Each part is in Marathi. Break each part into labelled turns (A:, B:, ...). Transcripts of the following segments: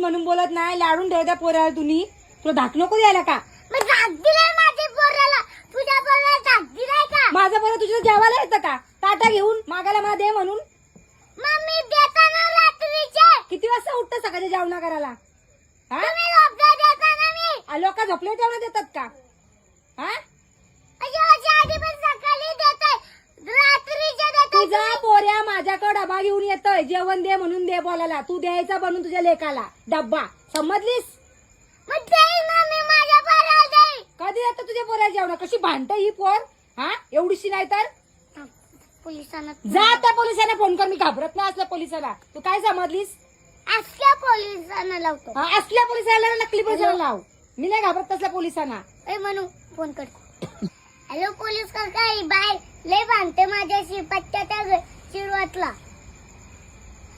A: म्हणून बोलत नाही, लाडून ठेवत्या पोराला तुम्ही. तुला धाक नको द्यायला का? माझा पोरा तुझ्या जेवायला येतं का? ताटा घेऊन मागायला मा दे म्हणून.
B: मम्मी देताना रात्रीचे
A: किती वाजता उठतं सकाळच्या जेवणा करायला? हा
B: तुम्ही झोपता देताना मी
A: लोक झोपले जेवण देतात का? हा
B: आधी पण सकाळी देताय रात्रीचे देताय.
A: तुझा पोऱ्या माझ्याकडे डबा घेऊन येतोय, जेवण दे म्हणून दे बोलायला. तू द्यायचा बनून तुझ्या लेकाला डब्बा, समजलीस?
B: मग देईन मम्मी माझ्या पोराला देईन.
A: कधी येतं तुझ्या पोऱ्या जेवण? कशी भांडत ही पोर? हा एवढीशी नाही तर
B: पोलिसांना
A: जा त्या पोलिसांना फोन कर. मी घाबरत नाही असल्या पोलिसाला. तू काय समजलीस?
B: असल्या पोलिसांना लावतो.
A: हा असल्या पोलिसाला नकली पोलिसाला लाव. मी नाही घाबरत तसल्या पोलिसांना.
B: ए म्हणू फोन कर. हॅलो पोलीस काका, बाय लय भांडते माझ्याशी पट्ट्याच्या चिरवातला.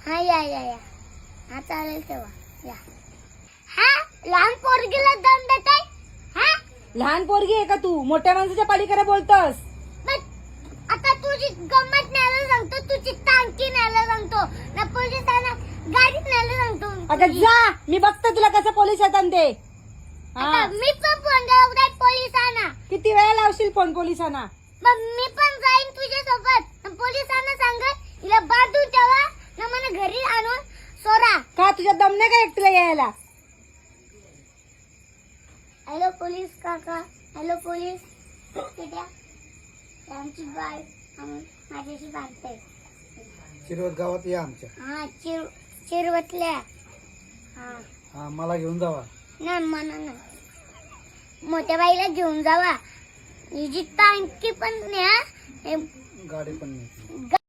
B: हा या या या हा चालेल तेव्हा या. हा लहान पोरगीला दम देताय? हा
A: लहान पोरगी आहे का तू? मोठ्या माणसाच्या पलीकडे बोलतोस.
B: मग आता तुझी गंमत न्यायला सांगतो, तुझी टांकी न्यायला सांगतो ना, पोलिसांना गाडीत न्यायला सांगतो.
A: अगं जा, मी बघतो तुला कसं पोलीस येतात ते.
B: आता मी पण फोन लावताय पोलिसांना.
A: किती वेळा लावशील फोन पोलिसांना?
B: मग मी पण जाईन तुझ्या सोबत. पोलिसांना सांगत हिला बांधून ठेवा ना, मला घरी आणून सोडा.
A: का तुझ्या दम नाही का एकटीला यायला?
B: हॅलो पोलीस काका, हॅलो पोलीस किट्या, आमची बाय माझ्याशी भांडते.
C: शिरवत गावात या आमच्या.
B: हा चिरवतल्या. हा
C: हा मला घेऊन जावा.
B: ना म्हणा ना, मोठ्या बाईला घेऊन जावा. हिची टांकी पण न्या,
C: गाडी पण नाही.